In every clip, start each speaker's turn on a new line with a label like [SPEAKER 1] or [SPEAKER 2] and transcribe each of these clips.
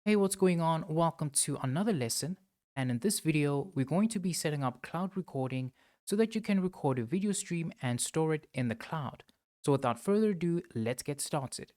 [SPEAKER 1] Hey, what's going on? Welcome to another lesson. And in this video, we're going to be setting up cloud recording so that you can record a video stream and store it in the cloud. So without further ado, let's get started.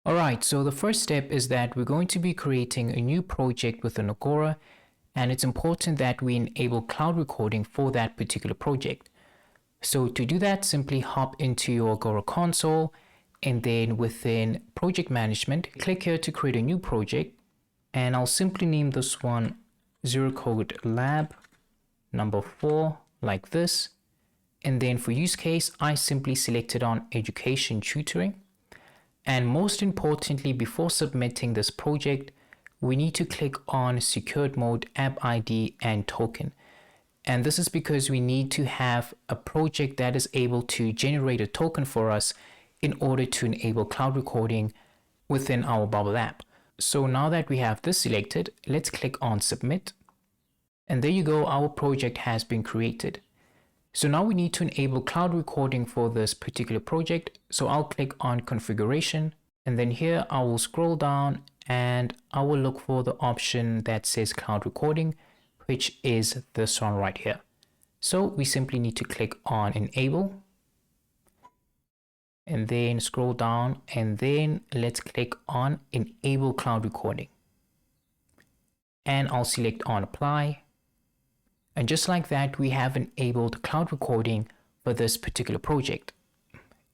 [SPEAKER 1] All right, so the first step is that we're going to be creating a new project within Agora, and it's important that we enable cloud recording for that particular project. So to do that, simply hop into your Agora console, and then within project management, click here to create a new project. And I'll simply name this one Zeroqode lab number 4 like this. And then for use case, I simply selected on education tutoring. And most importantly, before submitting this project, we need to click on secured mode, app ID and token. And this is because we need to have a project that is able to generate a token for us in order to enable cloud recording within our Bubble app. So now that we have this selected, let's click on submit. And there you go, our project has been created. So now we need to enable cloud recording for this particular project. So I'll click on configuration, and then here I will scroll down and I will look for the option that says cloud recording, which is this one right here. So we simply need to click on enable, and then scroll down, and then let's click on enable cloud recording, and I'll select on apply. And just like that, we have enabled cloud recording for this particular project.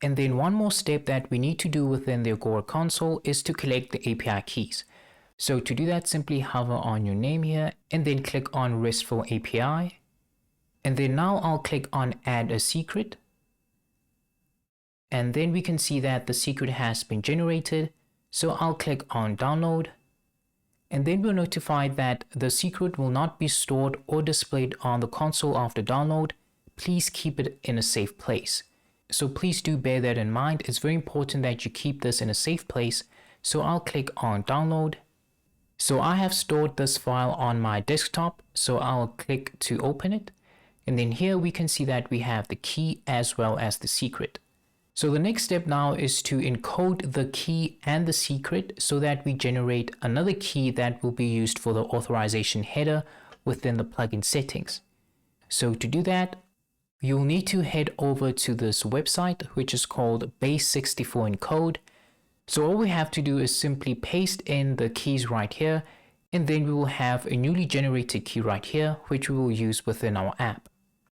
[SPEAKER 1] And then one more step that we need to do within the Agora console is to collect the API keys. So to do that, simply hover on your name here and then click on RESTful API. And then now I'll click on add a secret. And then we can see that the secret has been generated. So I'll click on download. And then we're notified that the secret will not be stored or displayed on the console after download. Please keep it in a safe place. So please do bear that in mind. It's very important that you keep this in a safe place. So I'll click on download. So I have stored this file on my desktop. So I'll click to open it. And then here we can see that we have the key as well as the secret. So the next step now is to encode the key and the secret so that we generate another key that will be used for the authorization header within the plugin settings. So to do that, you'll need to head over to this website, which is called Base64 Encode. So all we have to do is simply paste in the keys right here, and then we will have a newly generated key right here, which we will use within our app.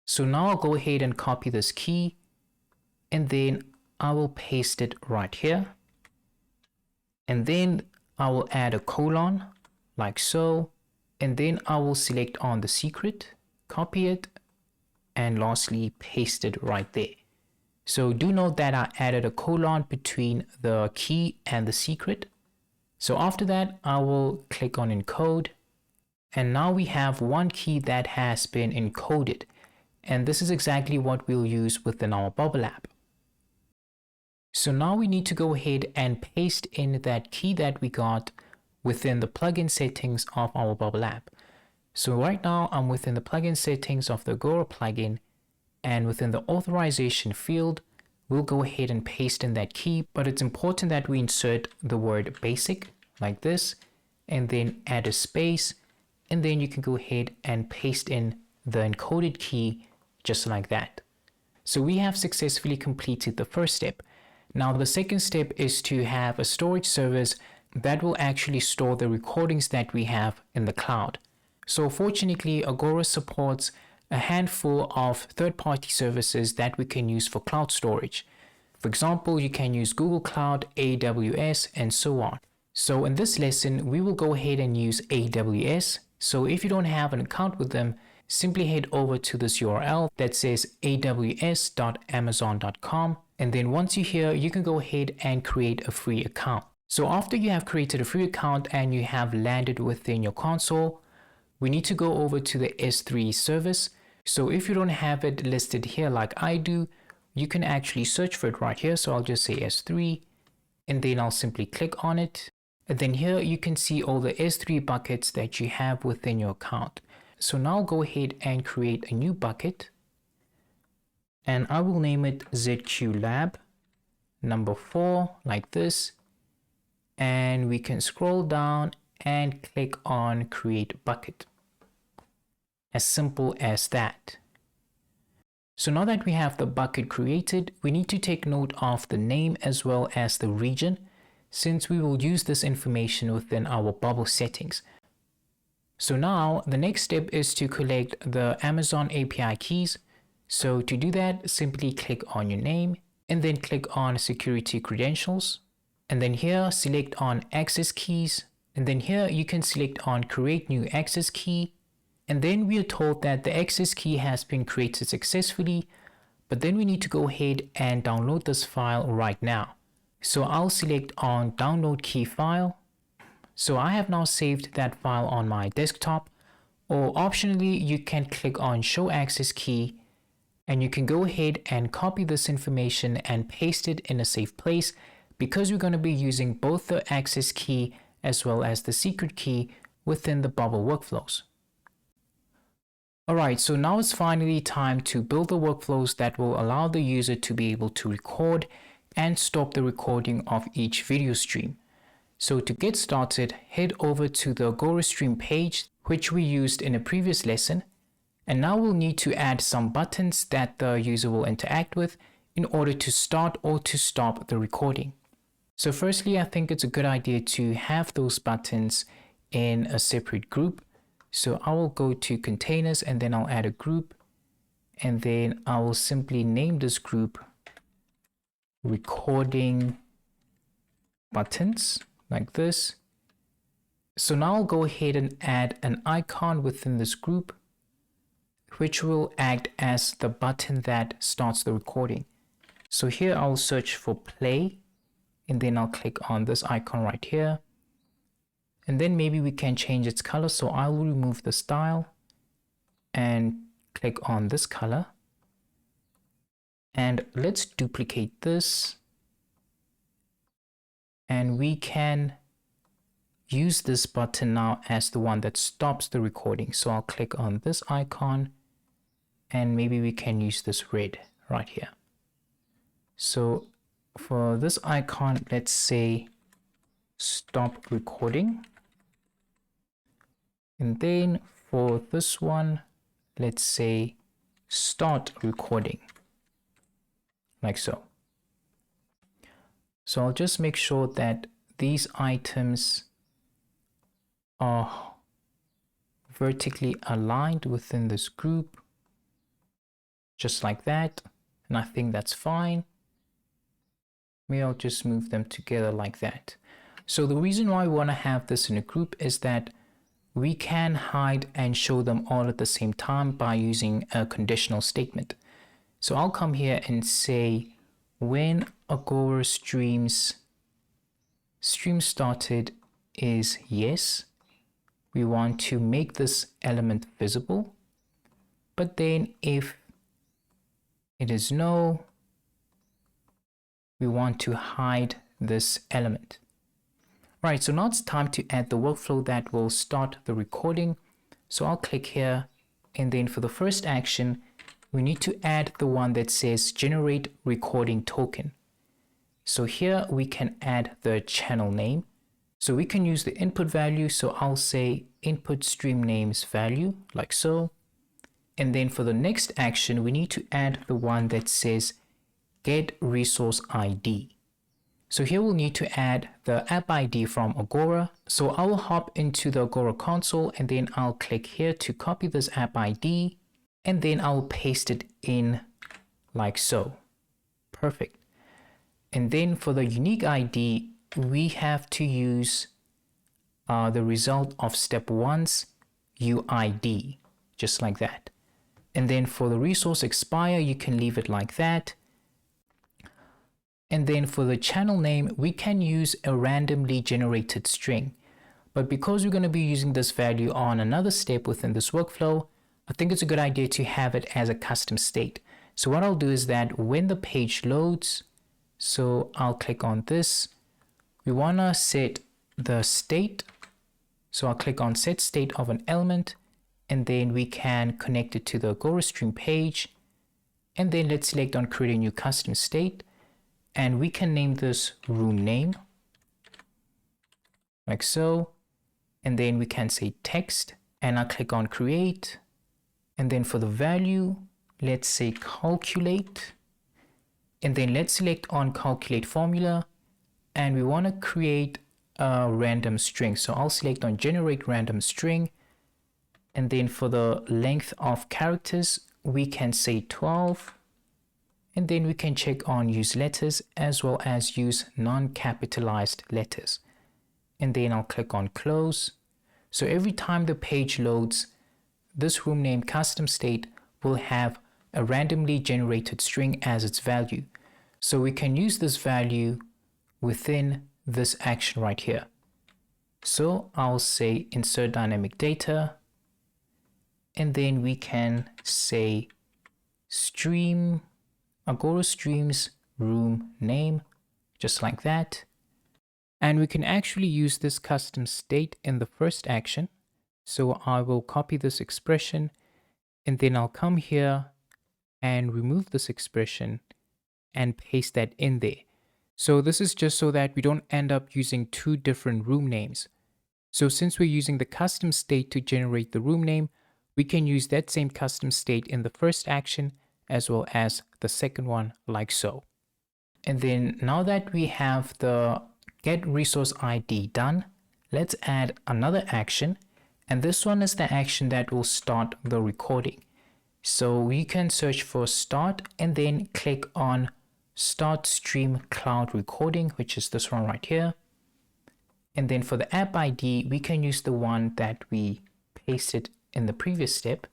[SPEAKER 1] So now I'll go ahead and copy this key, and then I will paste it right here. And then I will add a colon like so. And then I will select on the secret, copy it, and lastly paste it right there. So do note that I added a colon between the key and the secret. So after that, I will click on encode. And now we have one key that has been encoded. And this is exactly what we'll use within our Bubble app. So now we need to go ahead and paste in that key that we got within the plugin settings of our Bubble app. So right now I'm within the plugin settings of the Agora plugin, and within the authorization field, we'll go ahead and paste in that key, but it's important that we insert the word basic like this, and then add a space, and then you can go ahead and paste in the encoded key just like that. So we have successfully completed the first step. Now the second step is to have a storage service that will actually store the recordings that we have in the cloud. So fortunately, Agora supports a handful of third-party services that we can use for cloud storage. For example, you can use Google Cloud, AWS, and so on. So in this lesson, we will go ahead and use AWS. So if you don't have an account with them, simply head over to this URL that says aws.amazon.com. And then once you're here, you can go ahead and create a free account. So after you have created a free account and you have landed within your console, we need to go over to the S3 service. So if you don't have it listed here like I do, you can actually search for it right here. So I'll just say S3, and then I'll simply click on it. And then here you can see all the S3 buckets that you have within your account. So now go ahead and create a new bucket. And I will name it ZQ Lab number 4 like this. and we can scroll down and click on create bucket. As simple as that. So now that we have the bucket created, we need to take note of the name as well as the region, since we will use this information within our bubble settings. So now the next step is to collect the Amazon API keys. So to do that, simply click on your name and then click on security credentials. And then here select on access keys. And then here you can select on create new access key. And then we are told that the access key has been created successfully, but then we need to go ahead and download this file right now. So I'll select on download key file. So I have now saved that file on my desktop, or optionally you can click on show access key and you can go ahead and copy this information and paste it in a safe place, because we're going to be using both the access key as well as the secret key within the bubble workflows. Alright, so now it's finally time to build the workflows that will allow the user to be able to record and stop the recording of each video stream. So to get started, head over to the Agora stream page, which we used in a previous lesson. And now we'll need to add some buttons that the user will interact with in order to start or to stop the recording. So firstly, I think it's a good idea to have those buttons in a separate group. So I will go to containers and then I'll add a group, and then I will simply name this group recording buttons like this. So now I'll go ahead and add an icon within this group, which will act as the button that starts the recording. So here I'll search for play, and then I'll click on this icon right here. And then maybe we can change its color. So I will remove the style and click on this color. And let's duplicate this. And we can use this button now as the one that stops the recording. So I'll click on this icon and maybe we can use this red right here. So for this icon, let's say stop recording. And then for this one, let's say start recording, like so. So I'll just make sure that these items are vertically aligned within this group, just like that. And I think that's fine. Maybe I'll just move them together like that. So the reason why we want to have this in a group is that we can hide and show them all at the same time by using a conditional statement. So I'll come here and say when Agora stream started is yes, we want to make this element visible. But then if it is no, we want to hide this element. Right, so now it's time to add the workflow that will start the recording. So I'll click here, and then for the first action, we need to add the one that says generate recording token. So here we can add the channel name. So we can use the input value. So I'll say input stream names value, like so. And then for the next action, we need to add the one that says get resource ID. So here we'll need to add the app ID from Agora. So I will hop into the Agora console and then I'll click here to copy this app ID, and then I'll paste it in like so. Perfect. And then for the unique ID, we have to use the result of step 1's UID, just like that. And then for the resource expire, you can leave it like that. And then for the channel name, we can use a randomly generated string. But because we're going to be using this value on another step within this workflow, I think it's a good idea to have it as a custom state. So what I'll do is that when the page loads, so I'll click on this, we want to set the state. So I'll click on set state of an element, and then we can connect it to the Agora stream page. And then let's select on create a new custom state. And we can name this room name. like so. And then we can say text, and I'll click on create. And then for the value, let's say calculate. And then let's select on calculate formula. And we want to create a random string. So I'll select on generate random string. And then for the length of characters, we can say 12. And then we can check on use letters as well as use non-capitalized letters. And then I'll click on close. So every time the page loads, this room name custom state will have a randomly generated string as its value. So we can use this value within this action right here. So I'll say insert dynamic data, and then we can say stream, Agora streams room name, just like that. And we can actually use this custom state in the first action. So I will copy this expression, and then I'll come here and remove this expression and paste that in there. So this is just so that we don't end up using two different room names. So since we're using the custom state to generate the room name, we can use that same custom state in the first action as well as the second one, like so. And then now that we have the get resource ID done, let's add another action. And this one is the action that will start the recording. So we can search for start and then click on start stream cloud recording, which is this one right here. And then for the app ID, we can use the one that we pasted in the previous step.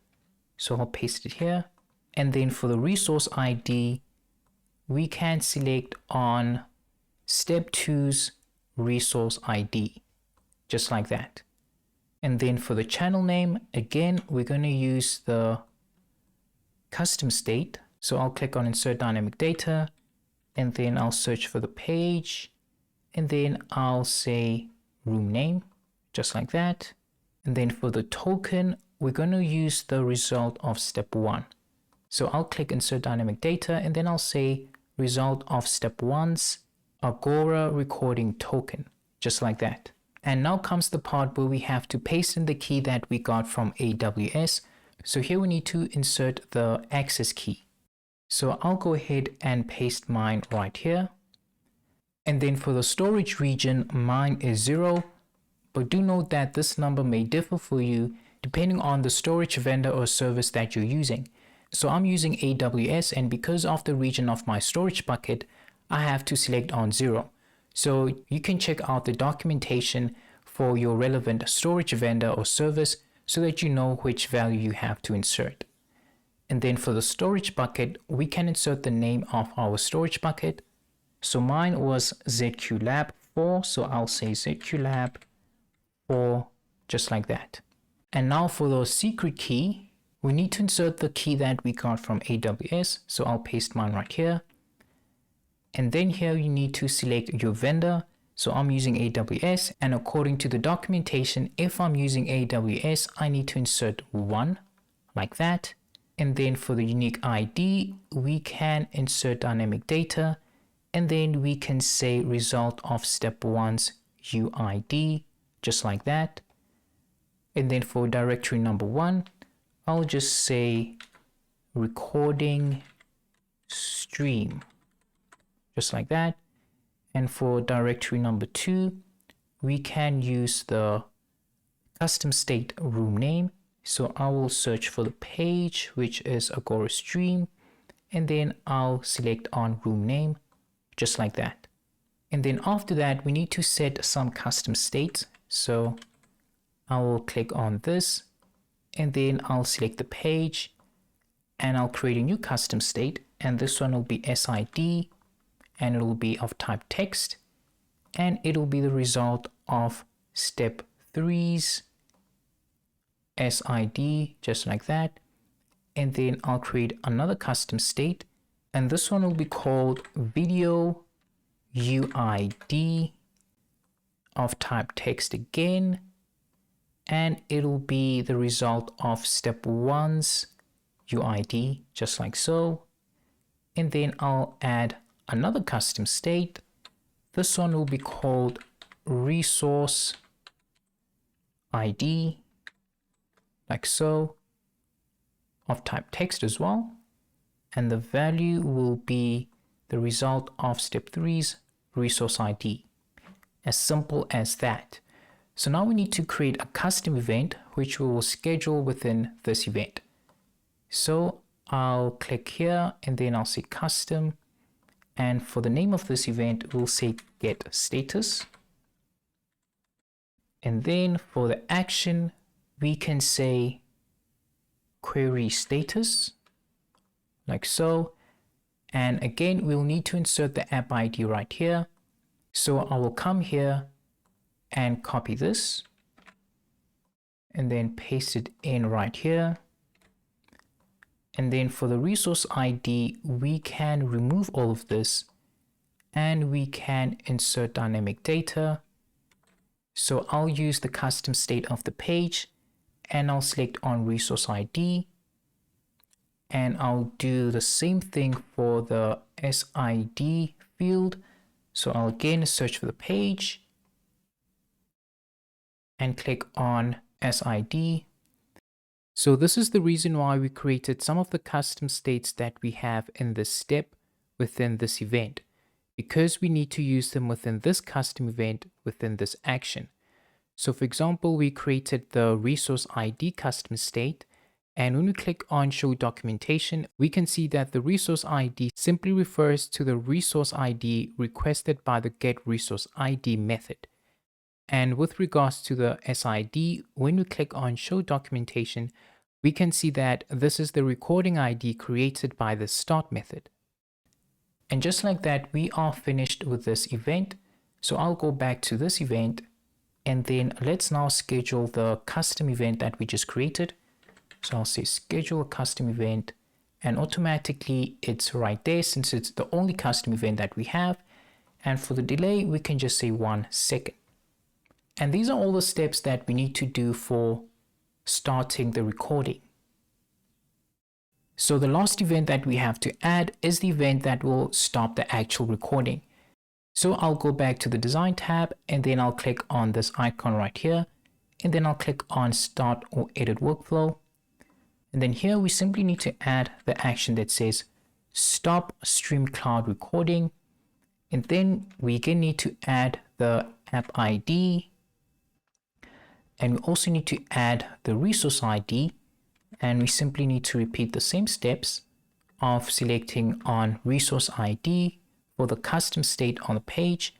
[SPEAKER 1] So I'll paste it here. And then for the resource ID, we can select on step 2's resource ID, just like that. And then for the channel name, again, we're going to use the custom state. So I'll click on insert dynamic data, and then I'll search for the page, and then I'll say room name, just like that. And then for the token, we're going to use the result of step 1. So I'll click insert dynamic data, and then I'll say result of step 1's Agora recording token, just like that. And now comes the part where we have to paste in the key that we got from AWS. So here we need to insert the access key. So I'll go ahead and paste mine right here. And then for the storage region, mine is 0. But do note that this number may differ for you depending on the storage vendor or service that you're using. So I'm using AWS, and because of the region of my storage bucket, I have to select on 0. So you can check out the documentation for your relevant storage vendor or service so that you know which value you have to insert. And then for the storage bucket, we can insert the name of our storage bucket. So mine was ZQLab4, so I'll say ZQLab4, just like that. And now for the secret key, we need to insert the key that we got from AWS. So I'll paste mine right here. And then here you need to select your vendor. So I'm using AWS, and according to the documentation, if I'm using AWS, I need to insert 1 like that. And then for the unique ID, we can insert dynamic data, and then we can say result of step 1's UID, just like that. And then for directory number 1, I'll just say recording stream, just like that. And for directory number 2, we can use the custom state room name. So I will search for the page, which is Agora stream, and then I'll select on room name, just like that. And then after that, we need to set some custom states. So I will click on this, and then I'll select the page, and I'll create a new custom state, and this one will be SID, and it will be of type text, and it will be the result of step 3's SID, just like that. And then I'll create another custom state, and this one will be called video UID of type text again, and it'll be the result of step 1's UID, just like so. And then I'll add another custom state. This one will be called resource ID, like so, of type text as well. And the value will be the result of step 3's resource ID. As simple as that. So now we need to create a custom event which we will schedule within this event. So I'll click here and then I'll say custom, and for the name of this event we'll say get status, and then for the action we can say query status, like so. And again we'll need to insert the app ID right here. So I will come here and copy this and then paste it in right here. And then for the resource ID, we can remove all of this and we can insert dynamic data. So I'll use the custom state of the page and I'll select on resource ID. And I'll do the same thing for the SID field. So I'll again search for the page and click on SID. So this is the reason why we created some of the custom states that we have in this step within this event, because we need to use them within this custom event within this action. So for example, we created the resource ID custom state, and when we click on show documentation, we can see that the resource ID simply refers to the resource ID requested by the getResourceID method. And with regards to the SID, when we click on show documentation, we can see that this is the recording ID created by the start method. And just like that, we are finished with this event. So I'll go back to this event and then let's now schedule the custom event that we just created. So I'll say schedule a custom event, and automatically it's right there since it's the only custom event that we have. And for the delay, we can just say 1 second. And these are all the steps that we need to do for starting the recording. So the last event that we have to add is the event that will stop the actual recording. So I'll go back to the design tab and then I'll click on this icon right here, and then I'll click on start or edit workflow. And then here we simply need to add the action that says stop stream cloud recording. And then we again need to add the app ID. And we also need to add the resource ID. And we simply need to repeat the same steps of selecting on resource ID for the custom state on the page.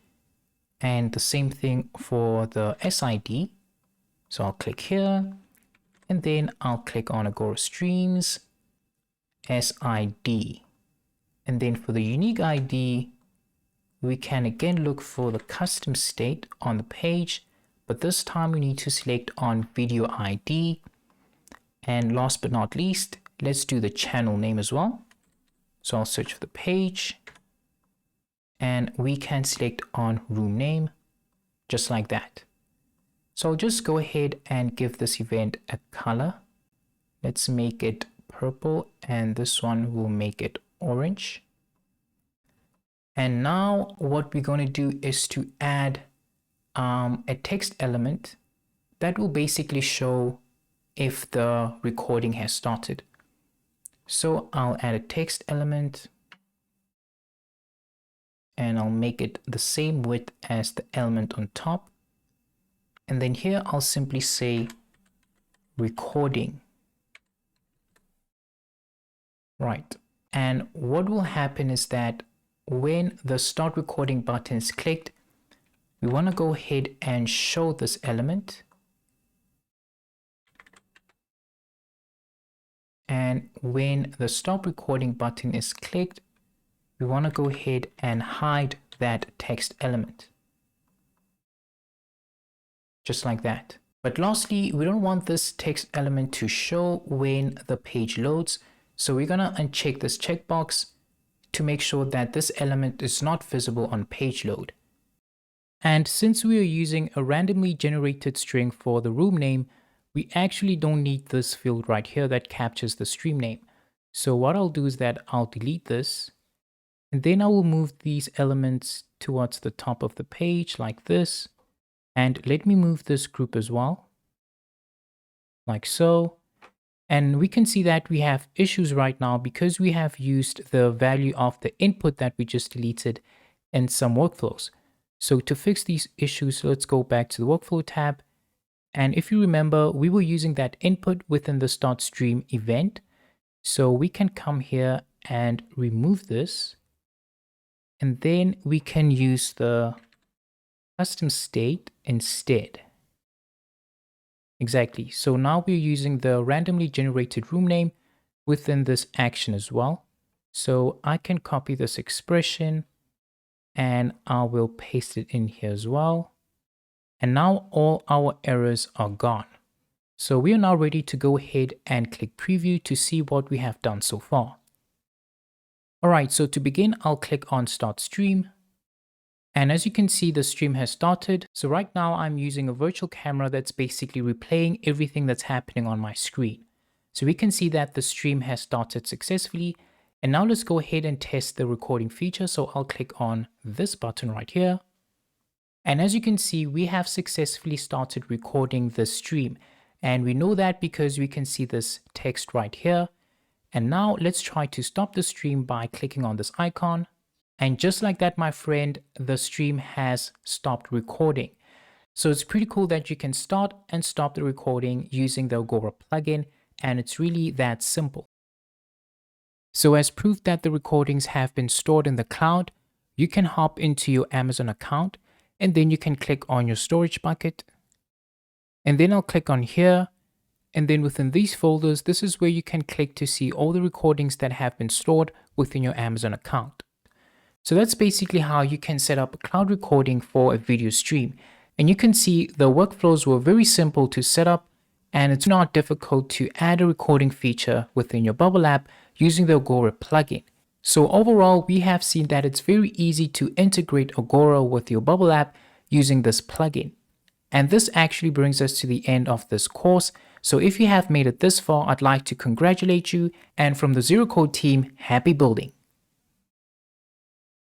[SPEAKER 1] And the same thing for the SID. So I'll click here. And then I'll click on Agora Streams, SID. And then for the unique ID, we can again look for the custom state on the page, but this time we need to select on video ID. And last but not least, let's do the channel name as well. So I'll search for the page and we can select on room name, just like that. So I'll just go ahead and give this event a color. Let's make it purple, and this one will make it orange. And now what we're going to do is to add a text element that will basically show if the recording has started. So I'll add a text element and I'll make it the same width as the element on top. And then here I'll simply say recording. Right. And what will happen is that when the start recording button is clicked, we want to go ahead and show this element. And when the stop recording button is clicked, we want to go ahead and hide that text element. Just like that. But lastly, we don't want this text element to show when the page loads. So we're going to uncheck this checkbox to make sure that this element is not visible on page load. And since we are using a randomly generated string for the room name, we actually don't need this field right here that captures the stream name. So what I'll do is that I'll delete this, and then I will move these elements towards the top of the page like this. And let me move this group as well. like so. And we can see that we have issues right now because we have used the value of the input that we just deleted in some workflows. So to fix these issues, let's go back to the workflow tab. And if you remember, we were using that input within the start stream event. So we can come here and remove this. And then we can use the custom state instead. Exactly. So now we're using the randomly generated room name within this action as well. So I can copy this expression and I will paste it in here as well. And now all our errors are gone. So we are now ready to go ahead and click preview to see what we have done so far. All right, so to begin, I'll click on start stream. And as you can see, the stream has started. So right now I'm using a virtual camera that's basically replaying everything that's happening on my screen. So we can see that the stream has started successfully. And now let's go ahead and test the recording feature. So I'll click on this button right here. And as you can see, we have successfully started recording the stream. And we know that because we can see this text right here. And now let's try to stop the stream by clicking on this icon. And just like that, my friend, the stream has stopped recording. So it's pretty cool that you can start and stop the recording using the Agora plugin, and it's really that simple. So as proof that the recordings have been stored in the cloud, you can hop into your Amazon account, and then you can click on your storage bucket. And then I'll click on here. And then within these folders, this is where you can click to see all the recordings that have been stored within your Amazon account. So that's basically how you can set up a cloud recording for a video stream. And you can see the workflows were very simple to set up, and it's not difficult to add a recording feature within your Bubble app using the Agora plugin. So overall, we have seen that it's very easy to integrate Agora with your Bubble app using this plugin. And this actually brings us to the end of this course. So if you have made it this far, I'd like to congratulate you. And from the Zeroqode team, happy building.